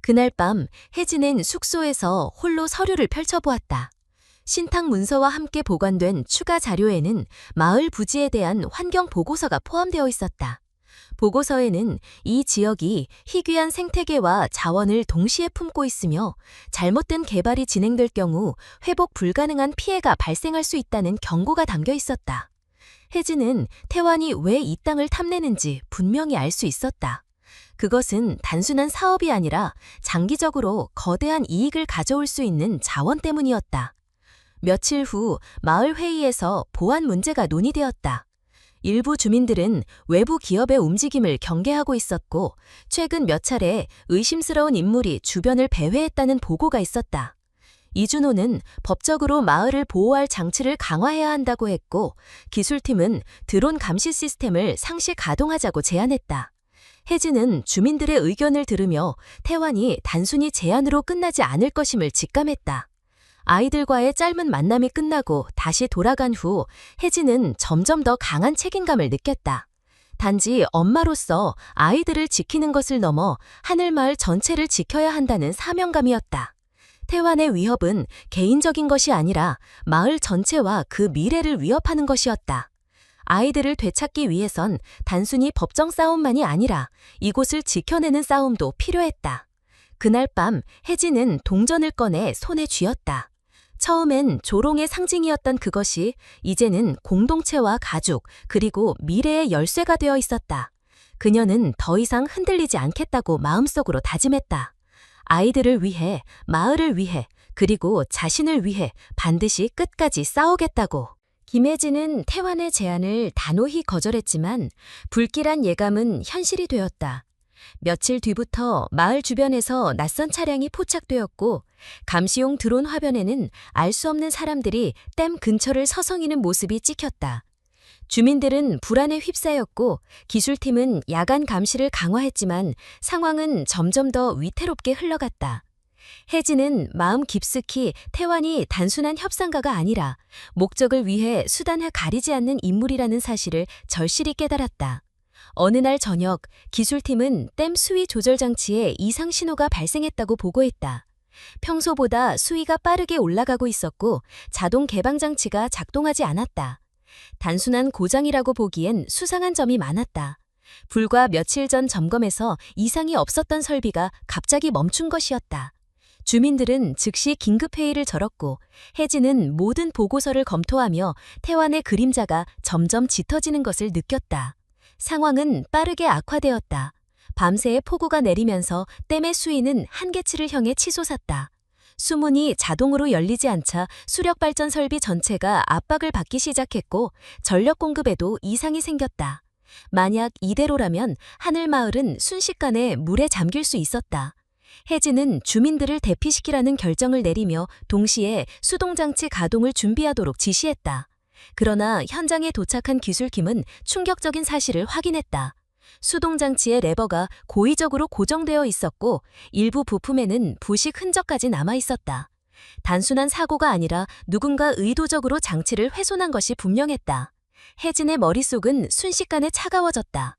그날 밤 혜진은 숙소에서 홀로 서류를 펼쳐보았다. 신탁 문서와 함께 보관된 추가 자료에는 마을 부지에 대한 환경 보고서가 포함되어 있었다. 보고서에는 이 지역이 희귀한 생태계와 자원을 동시에 품고 있으며 잘못된 개발이 진행될 경우 회복 불가능한 피해가 발생할 수 있다는 경고가 담겨 있었다. 혜진은 태환이 왜 이 땅을 탐내는지 분명히 알 수 있었다. 그것은 단순한 사업이 아니라 장기적으로 거대한 이익을 가져올 수 있는 자원 때문이었다. 며칠 후 마을 회의에서 보안 문제가 논의되었다. 일부 주민들은 외부 기업의 움직임을 경계하고 있었고 최근 몇 차례 의심스러운 인물이 주변을 배회했다는 보고가 있었다. 이준호는 법적으로 마을을 보호할 장치를 강화해야 한다고 했고 기술팀은 드론 감시 시스템을 상시 가동하자고 제안했다. 혜진은 주민들의 의견을 들으며 태환이 단순히 제안으로 끝나지 않을 것임을 직감했다. 아이들과의 짧은 만남이 끝나고 다시 돌아간 후 혜진은 점점 더 강한 책임감을 느꼈다. 단지 엄마로서 아이들을 지키는 것을 넘어 하늘마을 전체를 지켜야 한다는 사명감이었다. 태환의 위협은 개인적인 것이 아니라 마을 전체와 그 미래를 위협하는 것이었다. 아이들을 되찾기 위해선 단순히 법정 싸움만이 아니라 이곳을 지켜내는 싸움도 필요했다. 그날 밤 혜진은 동전을 꺼내 손에 쥐었다. 처음엔 조롱의 상징이었던 그것이 이제는 공동체와 가족 그리고 미래의 열쇠가 되어 있었다. 그녀는 더 이상 흔들리지 않겠다고 마음속으로 다짐했다. 아이들을 위해, 마을을 위해, 그리고 자신을 위해 반드시 끝까지 싸우겠다고. 김혜진은 태환의 제안을 단호히 거절했지만 불길한 예감은 현실이 되었다. 며칠 뒤부터 마을 주변에서 낯선 차량이 포착되었고 감시용 드론 화면에는 알 수 없는 사람들이 댐 근처를 서성이는 모습이 찍혔다. 주민들은 불안에 휩싸였고 기술팀은 야간 감시를 강화했지만 상황은 점점 더 위태롭게 흘러갔다. 혜진은 마음 깊숙이 태환이 단순한 협상가가 아니라 목적을 위해 수단을 가리지 않는 인물이라는 사실을 절실히 깨달았다. 어느 날 저녁 기술팀은 댐 수위 조절 장치에 이상 신호가 발생했다고 보고했다. 평소보다 수위가 빠르게 올라가고 있었고 자동 개방 장치가 작동하지 않았다. 단순한 고장이라고 보기엔 수상한 점이 많았다. 불과 며칠 전 점검에서 이상이 없었던 설비가 갑자기 멈춘 것이었다. 주민들은 즉시 긴급회의를 열었고 혜진은 모든 보고서를 검토하며 태환의 그림자가 점점 짙어지는 것을 느꼈다. 상황은 빠르게 악화되었다. 밤새 폭우가 내리면서 댐의 수위는 한계치를 향해 치솟았다. 수문이 자동으로 열리지 않자 수력발전 설비 전체가 압박을 받기 시작했고 전력 공급에도 이상이 생겼다. 만약 이대로라면 하늘마을은 순식간에 물에 잠길 수 있었다. 혜진은 주민들을 대피시키라는 결정을 내리며 동시에 수동장치 가동을 준비하도록 지시했다. 그러나 현장에 도착한 기술팀은 충격적인 사실을 확인했다. 수동장치의 레버가 고의적으로 고정되어 있었고 일부 부품에는 부식 흔적까지 남아 있었다. 단순한 사고가 아니라 누군가 의도적으로 장치를 훼손한 것이 분명했다. 혜진의 머릿속은 순식간에 차가워졌다.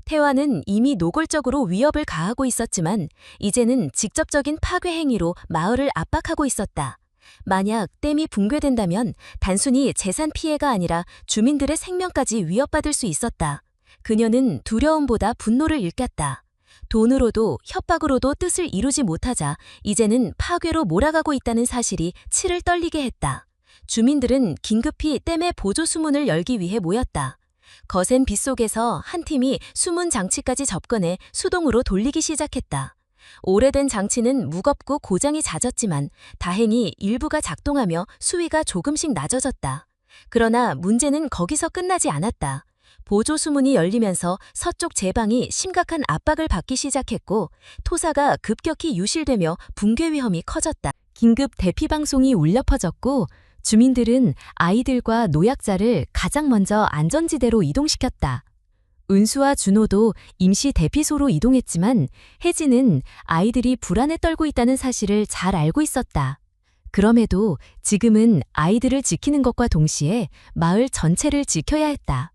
태환은 이미 노골적으로 위협을 가하고 있었지만 이제는 직접적인 파괴 행위로 마을을 압박하고 있었다. 만약 댐이 붕괴된다면 단순히 재산 피해가 아니라 주민들의 생명까지 위협받을 수 있었다. 그녀는 두려움보다 분노를 일갔다. 돈으로도 협박으로도 뜻을 이루지 못하자 이제는 파괴로 몰아가고 있다는 사실이 치를 떨리게 했다. 주민들은 긴급히 댐의 보조 수문을 열기 위해 모였다. 거센 빛 속에서 한 팀이 수문 장치까지 접근해 수동으로 돌리기 시작했다. 오래된 장치는 무겁고 고장이 잦았지만 다행히 일부가 작동하며 수위가 조금씩 낮아졌다. 그러나 문제는 거기서 끝나지 않았다. 보조 수문이 열리면서 서쪽 제방이 심각한 압박을 받기 시작했고 토사가 급격히 유실되며 붕괴 위험이 커졌다. 긴급 대피 방송이 울려 퍼졌고 주민들은 아이들과 노약자를 가장 먼저 안전지대로 이동시켰다. 은수와 준호도 임시 대피소로 이동했지만 혜진은 아이들이 불안에 떨고 있다는 사실을 잘 알고 있었다. 그럼에도 지금은 아이들을 지키는 것과 동시에 마을 전체를 지켜야 했다.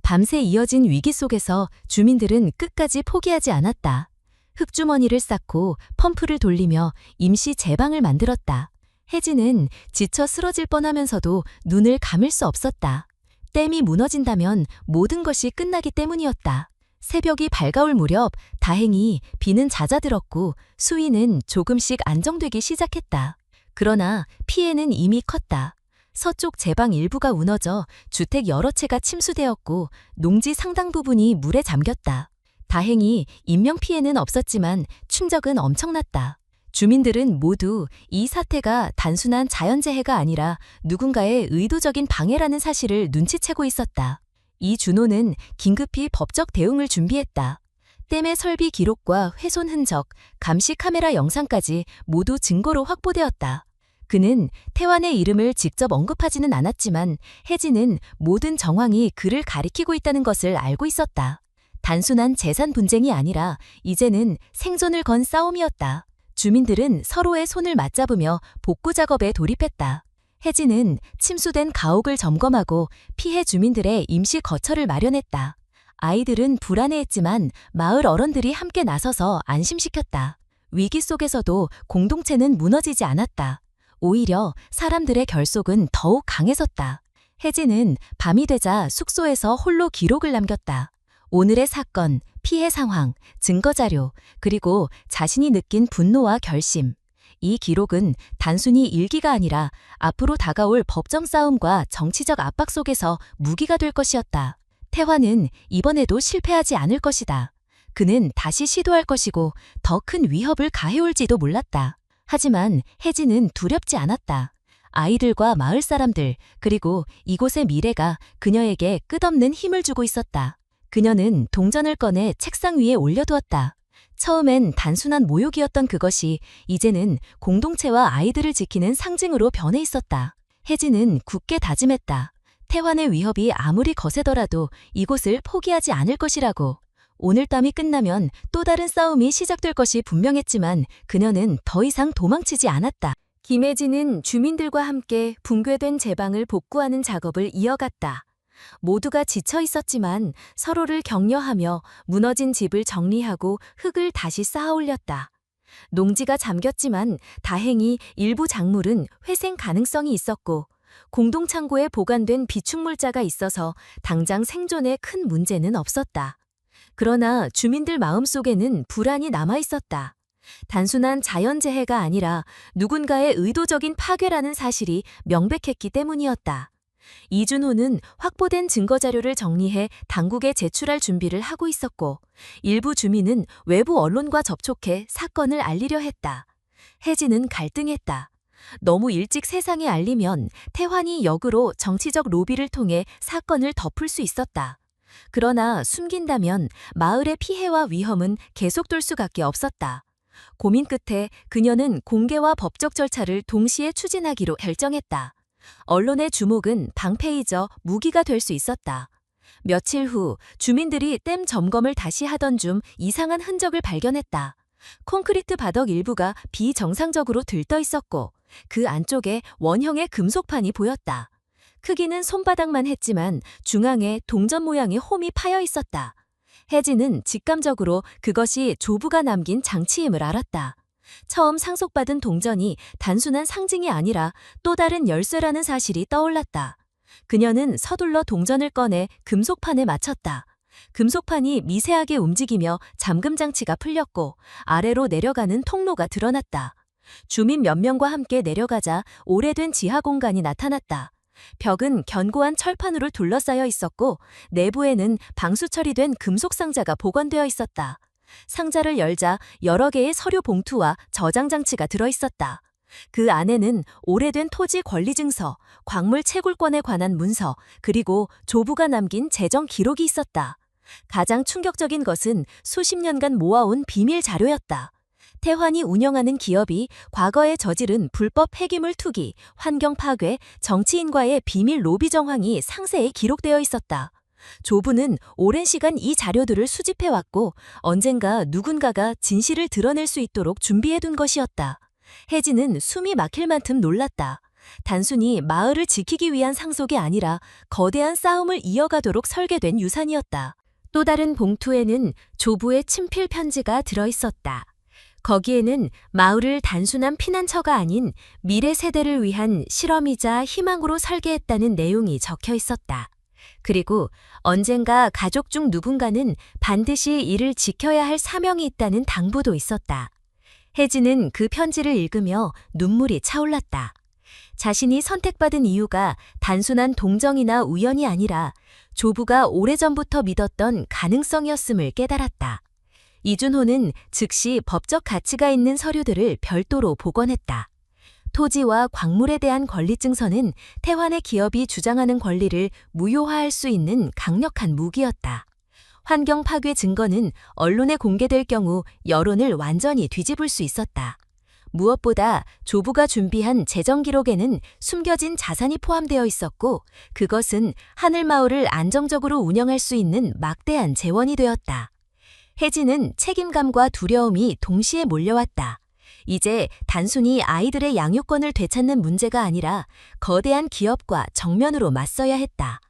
밤새 이어진 위기 속에서 주민들은 끝까지 포기하지 않았다. 흙주머니를 쌓고 펌프를 돌리며 임시 제방을 만들었다. 혜진은 지쳐 쓰러질 뻔하면서도 눈을 감을 수 없었다. 댐이 무너진다면 모든 것이 끝나기 때문이었다. 새벽이 밝아올 무렵 다행히 비는 잦아들었고 수위는 조금씩 안정되기 시작했다. 그러나 피해는 이미 컸다. 서쪽 제방 일부가 무너져 주택 여러 채가 침수되었고 농지 상당 부분이 물에 잠겼다. 다행히 인명피해는 없었지만 충격은 엄청났다. 주민들은 모두 이 사태가 단순한 자연재해가 아니라 누군가의 의도적인 방해라는 사실을 눈치채고 있었다. 이준호는 긴급히 법적 대응을 준비했다. 댐의 설비 기록과 훼손 흔적, 감시 카메라 영상까지 모두 증거로 확보되었다. 그는 태환의 이름을 직접 언급하지는 않았지만 혜진은 모든 정황이 그를 가리키고 있다는 것을 알고 있었다. 단순한 재산 분쟁이 아니라 이제는 생존을 건 싸움이었다. 주민들은 서로의 손을 맞잡으며 복구 작업에 돌입했다. 혜진은 침수된 가옥을 점검하고 피해 주민들의 임시 거처를 마련했다. 아이들은 불안해했지만 마을 어른들이 함께 나서서 안심시켰다. 위기 속에서도 공동체는 무너지지 않았다. 오히려 사람들의 결속은 더욱 강해졌다. 혜진은 밤이 되자 숙소에서 홀로 기록을 남겼다. 오늘의 사건, 피해 상황, 증거자료, 그리고 자신이 느낀 분노와 결심. 이 기록은 단순히 일기가 아니라 앞으로 다가올 법정 싸움과 정치적 압박 속에서 무기가 될 것이었다. 태환은 이번에도 실패하지 않을 것이다. 그는 다시 시도할 것이고 더 큰 위협을 가해올지도 몰랐다. 하지만 혜진은 두렵지 않았다. 아이들과 마을 사람들, 그리고 이곳의 미래가 그녀에게 끝없는 힘을 주고 있었다. 그녀는 동전을 꺼내 책상 위에 올려두었다. 처음엔 단순한 모욕이었던 그것이 이제는 공동체와 아이들을 지키는 상징으로 변해 있었다. 혜진은 굳게 다짐했다. 태환의 위협이 아무리 거세더라도 이곳을 포기하지 않을 것이라고. 오늘 땀이 끝나면 또 다른 싸움이 시작될 것이 분명했지만 그녀는 더 이상 도망치지 않았다. 김혜진은 주민들과 함께 붕괴된 제방을 복구하는 작업을 이어갔다. 모두가 지쳐 있었지만 서로를 격려하며 무너진 집을 정리하고 흙을 다시 쌓아 올렸다. 농지가 잠겼지만 다행히 일부 작물은 회생 가능성이 있었고 공동창고에 보관된 비축물자가 있어서 당장 생존에 큰 문제는 없었다. 그러나 주민들 마음속에는 불안이 남아 있었다. 단순한 자연재해가 아니라 누군가의 의도적인 파괴라는 사실이 명백했기 때문이었다. 이준호는 확보된 증거자료를 정리해 당국에 제출할 준비를 하고 있었고, 일부 주민은 외부 언론과 접촉해 사건을 알리려 했다. 혜진은 갈등했다. 너무 일찍 세상에 알리면 태환이 역으로 정치적 로비를 통해 사건을 덮을 수 있었다. 그러나 숨긴다면 마을의 피해와 위험은 계속될 수밖에 없었다. 고민 끝에 그녀는 공개와 법적 절차를 동시에 추진하기로 결정했다. 언론의 주목은 방패이자 무기가 될 수 있었다. 며칠 후 주민들이 댐 점검을 다시 하던 중 이상한 흔적을 발견했다. 콘크리트 바닥 일부가 비정상적으로 들떠 있었고 그 안쪽에 원형의 금속판이 보였다. 크기는 손바닥만 했지만 중앙에 동전 모양의 홈이 파여 있었다. 혜진은 직감적으로 그것이 조부가 남긴 장치임을 알았다. 처음 상속받은 동전이 단순한 상징이 아니라 또 다른 열쇠라는 사실이 떠올랐다. 그녀는 서둘러 동전을 꺼내 금속판에 맞췄다. 금속판이 미세하게 움직이며 잠금 장치가 풀렸고 아래로 내려가는 통로가 드러났다. 주민 몇 명과 함께 내려가자 오래된 지하 공간이 나타났다. 벽은 견고한 철판으로 둘러싸여 있었고 내부에는 방수 처리된 금속 상자가 보관되어 있었다. 상자를 열자 여러 개의 서류 봉투와 저장 장치가 들어있었다. 그 안에는 오래된 토지 권리 증서, 광물 채굴권에 관한 문서, 그리고 조부가 남긴 재정 기록이 있었다. 가장 충격적인 것은 수십 년간 모아온 비밀 자료였다. 태환이 운영하는 기업이 과거에 저지른 불법 폐기물 투기, 환경 파괴, 정치인과의 비밀 로비 정황이 상세히 기록되어 있었다. 조부는 오랜 시간 이 자료들을 수집해왔고 언젠가 누군가가 진실을 드러낼 수 있도록 준비해둔 것이었다. 혜진은 숨이 막힐 만큼 놀랐다. 단순히 마을을 지키기 위한 상속이 아니라 거대한 싸움을 이어가도록 설계된 유산이었다. 또 다른 봉투에는 조부의 친필 편지가 들어있었다. 거기에는 마을을 단순한 피난처가 아닌 미래 세대를 위한 실험이자 희망으로 설계했다는 내용이 적혀 있었다. 그리고 언젠가 가족 중 누군가는 반드시 이를 지켜야 할 사명이 있다는 당부도 있었다. 혜진은 그 편지를 읽으며 눈물이 차올랐다. 자신이 선택받은 이유가 단순한 동정이나 우연이 아니라 조부가 오래전부터 믿었던 가능성이었음을 깨달았다. 이준호는 즉시 법적 가치가 있는 서류들을 별도로 복원했다. 토지와 광물에 대한 권리증서는 태환의 기업이 주장하는 권리를 무효화할 수 있는 강력한 무기였다. 환경 파괴 증거는 언론에 공개될 경우 여론을 완전히 뒤집을 수 있었다. 무엇보다 조부가 준비한 재정 기록에는 숨겨진 자산이 포함되어 있었고 그것은 하늘마을을 안정적으로 운영할 수 있는 막대한 재원이 되었다. 혜진은 책임감과 두려움이 동시에 몰려왔다. 이제 단순히 아이들의 양육권을 되찾는 문제가 아니라 거대한 기업과 정면으로 맞서야 했다.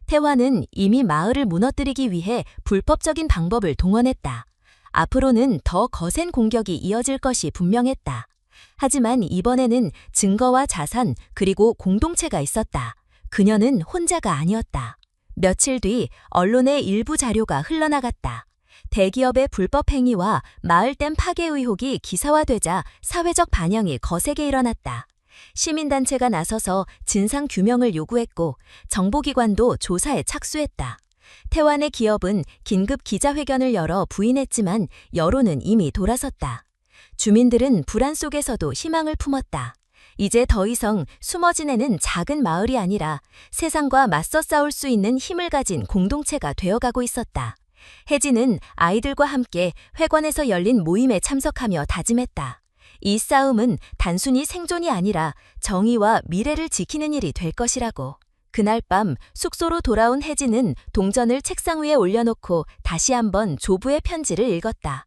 태환은 이미 마을을 무너뜨리기 위해 불법적인 방법을 동원했다. 앞으로는 더 거센 공격이 이어질 것이 분명했다. 하지만 이번에는 증거와 자산 그리고 공동체가 있었다. 그녀는 혼자가 아니었다. 며칠 뒤 언론의 일부 자료가 흘러나갔다. 대기업의 불법 행위와 마을댐 파괴 의혹이 기사화되자 사회적 반영이 거세게 일어났다. 시민단체가 나서서 진상 규명을 요구했고 정보기관도 조사에 착수했다. 태환의 기업은 긴급 기자회견을 열어 부인했지만 여론은 이미 돌아섰다. 주민들은 불안 속에서도 희망을 품었다. 이제 더 이상 숨어 지내는 작은 마을이 아니라 세상과 맞서 싸울 수 있는 힘을 가진 공동체가 되어가고 있었다. 혜진은 아이들과 함께 회관에서 열린 모임에 참석하며 다짐했다. 이 싸움은 단순히 생존이 아니라 정의와 미래를 지키는 일이 될 것이라고. 그날 밤 숙소로 돌아온 혜진은 동전을 책상 위에 올려놓고 다시 한번 조부의 편지를 읽었다.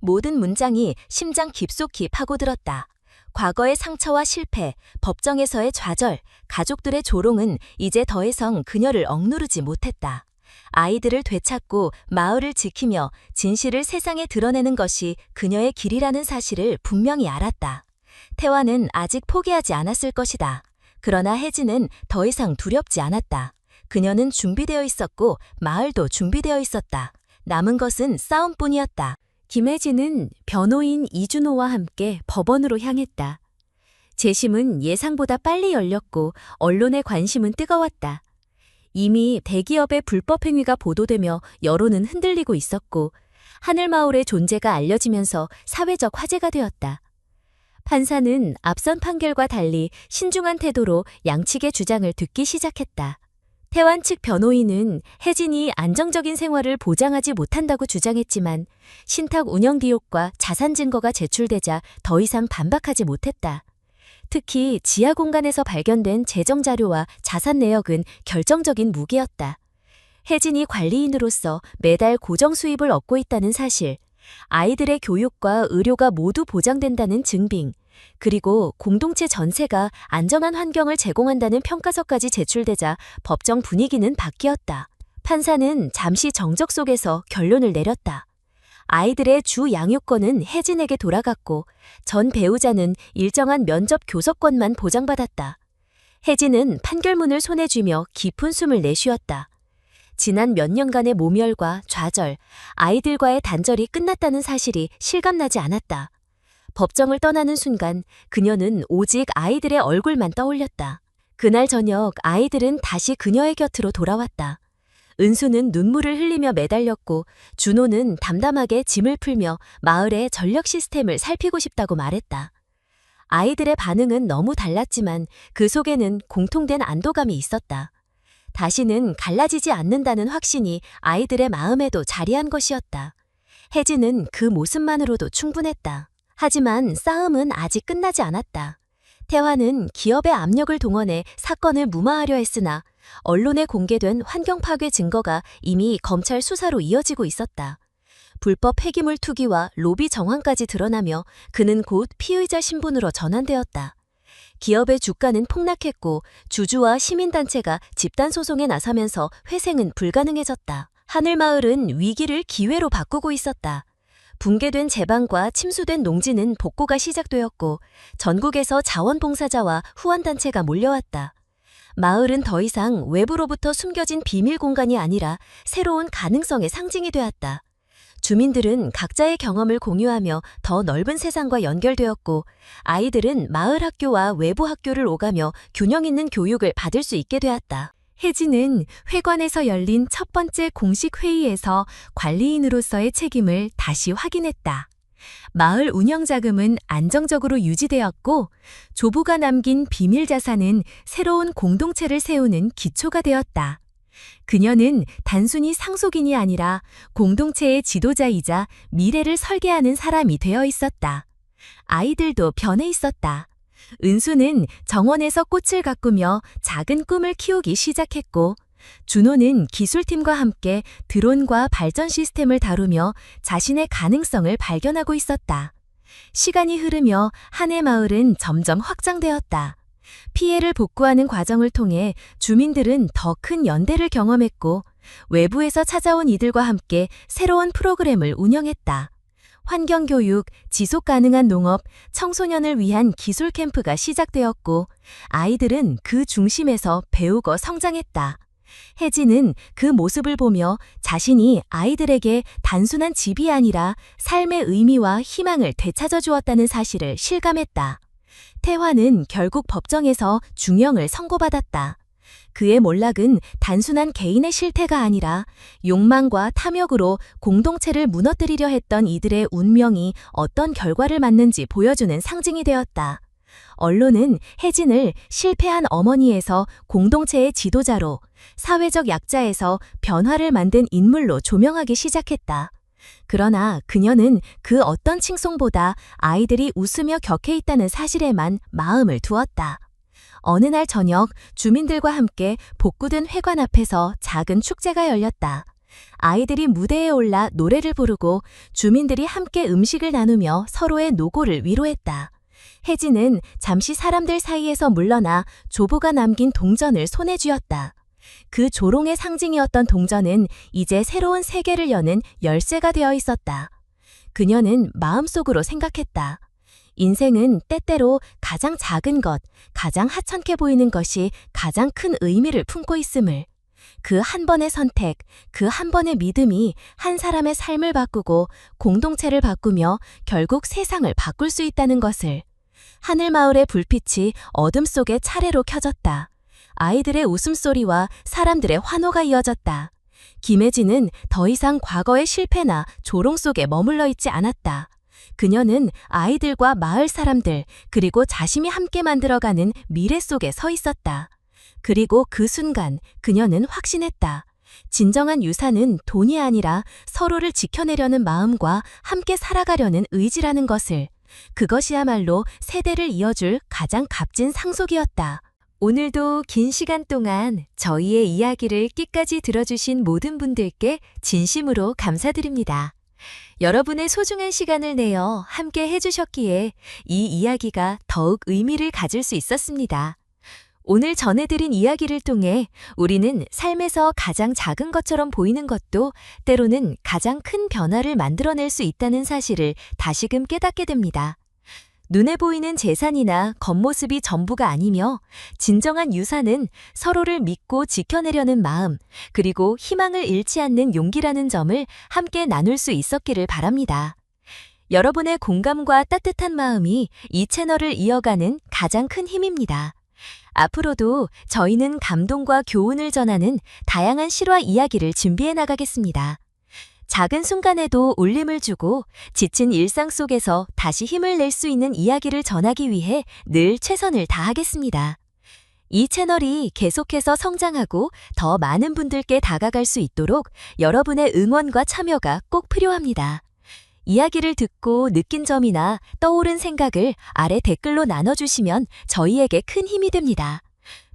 모든 문장이 심장 깊숙이 파고들었다. 과거의 상처와 실패, 법정에서의 좌절, 가족들의 조롱은 이제 더 이상 그녀를 억누르지 못했다. 아이들을 되찾고 마을을 지키며 진실을 세상에 드러내는 것이 그녀의 길이라는 사실을 분명히 알았다. 태환은 아직 포기하지 않았을 것이다. 그러나 혜진은 더 이상 두렵지 않았다. 그녀는 준비되어 있었고 마을도 준비되어 있었다. 남은 것은 싸움뿐이었다. 김혜진은 변호인 이준호와 함께 법원으로 향했다. 재심은 예상보다 빨리 열렸고 언론의 관심은 뜨거웠다. 이미 대기업의 불법 행위가 보도되며 여론은 흔들리고 있었고 하늘마을의 존재가 알려지면서 사회적 화제가 되었다. 판사는 앞선 판결과 달리 신중한 태도로 양측의 주장을 듣기 시작했다. 태완 측 변호인은 혜진이 안정적인 생활을 보장하지 못한다고 주장했지만 신탁 운영 비용과 자산 증거가 제출되자 더 이상 반박하지 못했다. 특히 지하 공간에서 발견된 재정 자료와 자산 내역은 결정적인 무기였다. 혜진이 관리인으로서 매달 고정 수입을 얻고 있다는 사실, 아이들의 교육과 의료가 모두 보장된다는 증빙, 그리고 공동체 전체가 안전한 환경을 제공한다는 평가서까지 제출되자 법정 분위기는 바뀌었다. 판사는 잠시 정적 속에서 결론을 내렸다. 아이들의 주 양육권은 혜진에게 돌아갔고 전 배우자는 일정한 면접 교섭권만 보장받았다. 혜진은 판결문을 손에 쥐며 깊은 숨을 내쉬었다. 지난 몇 년간의 모멸과 좌절, 아이들과의 단절이 끝났다는 사실이 실감나지 않았다. 법정을 떠나는 순간 그녀는 오직 아이들의 얼굴만 떠올렸다. 그날 저녁 아이들은 다시 그녀의 곁으로 돌아왔다. 은수는 눈물을 흘리며 매달렸고 준호는 담담하게 짐을 풀며 마을의 전력 시스템을 살피고 싶다고 말했다. 아이들의 반응은 너무 달랐지만 그 속에는 공통된 안도감이 있었다. 다시는 갈라지지 않는다는 확신이 아이들의 마음에도 자리한 것이었다. 혜진은 그 모습만으로도 충분했다. 하지만 싸움은 아직 끝나지 않았다. 태환은 기업의 압력을 동원해 사건을 무마하려 했으나 언론에 공개된 환경 파괴 증거가 이미 검찰 수사로 이어지고 있었다. 불법 폐기물 투기와 로비 정황까지 드러나며 그는 곧 피의자 신분으로 전환되었다. 기업의 주가는 폭락했고 주주와 시민단체가 집단소송에 나서면서 회생은 불가능해졌다. 하늘마을은 위기를 기회로 바꾸고 있었다. 붕괴된 제방과 침수된 농지는 복구가 시작되었고 전국에서 자원봉사자와 후원단체가 몰려왔다. 마을은 더 이상 외부로부터 숨겨진 비밀 공간이 아니라 새로운 가능성의 상징이 되었다. 주민들은 각자의 경험을 공유하며 더 넓은 세상과 연결되었고 아이들은 마을 학교와 외부 학교를 오가며 균형 있는 교육을 받을 수 있게 되었다. 혜진은 회관에서 열린 첫 번째 공식 회의에서 관리인으로서의 책임을 다시 확인했다. 마을 운영 자금은 안정적으로 유지되었고 조부가 남긴 비밀 자산은 새로운 공동체를 세우는 기초가 되었다. 그녀는 단순히 상속인이 아니라 공동체의 지도자이자 미래를 설계하는 사람이 되어 있었다. 아이들도 변해 있었다. 은수는 정원에서 꽃을 가꾸며 작은 꿈을 키우기 시작했고 준호는 기술팀과 함께 드론과 발전 시스템을 다루며 자신의 가능성을 발견하고 있었다. 시간이 흐르며 한해 마을은 점점 확장되었다. 피해를 복구하는 과정을 통해 주민들은 더 큰 연대를 경험했고 외부에서 찾아온 이들과 함께 새로운 프로그램을 운영했다. 환경교육, 지속가능한 농업, 청소년을 위한 기술 캠프가 시작되었고 아이들은 그 중심에서 배우고 성장했다. 혜진은 그 모습을 보며 자신이 아이들에게 단순한 집이 아니라 삶의 의미와 희망을 되찾아 주었다는 사실을 실감했다. 태환은 결국 법정에서 중형을 선고받았다. 그의 몰락은 단순한 개인의 실태가 아니라 욕망과 탐욕으로 공동체를 무너뜨리려 했던 이들의 운명이 어떤 결과를 맞는지 보여주는 상징이 되었다. 언론은 혜진을 실패한 어머니에서 공동체의 지도자로, 사회적 약자에서 변화를 만든 인물로 조명하기 시작했다. 그러나 그녀는 그 어떤 칭송보다 아이들이 웃으며 격해 있다는 사실에만 마음을 두었다. 어느 날 저녁 주민들과 함께 복구된 회관 앞에서 작은 축제가 열렸다. 아이들이 무대에 올라 노래를 부르고 주민들이 함께 음식을 나누며 서로의 노고를 위로했다. 혜진은 잠시 사람들 사이에서 물러나 조부가 남긴 동전을 손에 쥐었다. 그 조롱의 상징이었던 동전은 이제 새로운 세계를 여는 열쇠가 되어 있었다. 그녀는 마음속으로 생각했다. 인생은 때때로 가장 작은 것, 가장 하찮게 보이는 것이 가장 큰 의미를 품고 있음을. 그 한 번의 선택, 그 한 번의 믿음이 한 사람의 삶을 바꾸고 공동체를 바꾸며 결국 세상을 바꿀 수 있다는 것을. 하늘마을의 불빛이 어둠 속에 차례로 켜졌다. 아이들의 웃음소리와 사람들의 환호가 이어졌다. 김혜진은 더 이상 과거의 실패나 조롱 속에 머물러 있지 않았다. 그녀는 아이들과 마을 사람들, 그리고 자신이 함께 만들어가는 미래 속에 서 있었다. 그리고 그 순간 그녀는 확신했다. 진정한 유산은 돈이 아니라 서로를 지켜내려는 마음과 함께 살아가려는 의지라는 것을. 그것이야말로 세대를 이어줄 가장 값진 상속이었다. 오늘도 긴 시간 동안 저희의 이야기를 끝까지 들어주신 모든 분들께 진심으로 감사드립니다. 여러분의 소중한 시간을 내어 함께 해주셨기에 이 이야기가 더욱 의미를 가질 수 있었습니다. 오늘 전해드린 이야기를 통해 우리는 삶에서 가장 작은 것처럼 보이는 것도 때로는 가장 큰 변화를 만들어낼 수 있다는 사실을 다시금 깨닫게 됩니다. 눈에 보이는 재산이나 겉모습이 전부가 아니며 진정한 유산은 서로를 믿고 지켜내려는 마음, 그리고 희망을 잃지 않는 용기라는 점을 함께 나눌 수 있었기를 바랍니다. 여러분의 공감과 따뜻한 마음이 이 채널을 이어가는 가장 큰 힘입니다. 앞으로도 저희는 감동과 교훈을 전하는 다양한 실화 이야기를 준비해 나가겠습니다. 작은 순간에도 울림을 주고 지친 일상 속에서 다시 힘을 낼 수 있는 이야기를 전하기 위해 늘 최선을 다하겠습니다. 이 채널이 계속해서 성장하고 더 많은 분들께 다가갈 수 있도록 여러분의 응원과 참여가 꼭 필요합니다. 이야기를 듣고 느낀 점이나 떠오른 생각을 아래 댓글로 나눠주시면 저희에게 큰 힘이 됩니다.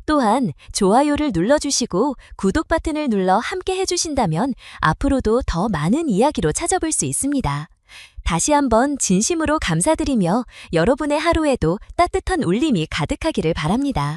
또한 좋아요를 눌러주시고 구독 버튼을 눌러 함께 해주신다면 앞으로도 더 많은 이야기로 찾아볼 수 있습니다. 다시 한번 진심으로 감사드리며 여러분의 하루에도 따뜻한 울림이 가득하기를 바랍니다.